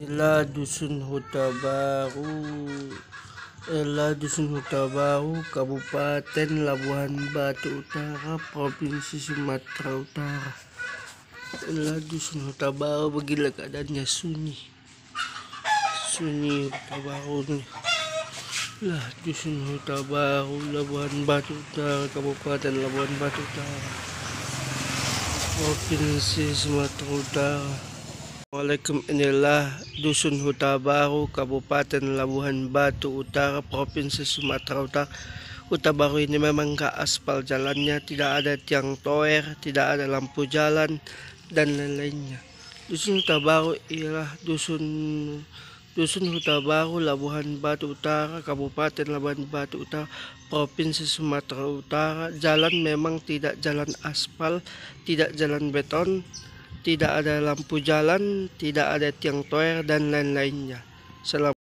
Inilah Dusun Huta Baru, Dusun Huta Baru, Kabupaten Labuhan Batu Utara, Provinsi Sumatera Utara. Inilah Dusun Huta Baru, beginilah keadaannya sunyi Huta Baru nih. Lah Dusun Huta Baru, Labuhan Batu Utara, Kabupaten Labuhan Batu Utara, Provinsi Sumatera Utara. Assalamualaikum, inilah Dusun Huta Baru, Kabupaten Labuhan Batu Utara, Provinsi Sumatera Utara. Huta Baru ini memang gak aspal jalannya, tidak ada tiang toer, tidak ada lampu jalan, dan lain-lainnya. Dusun Huta Baru ialah Dusun Huta Baru, Labuhan Batu Utara, Kabupaten Labuhan Batu Utara, Provinsi Sumatera Utara. Jalan memang tidak jalan aspal, tidak jalan beton, tidak ada lampu jalan, tidak ada tiang toer, dan lain-lainnya.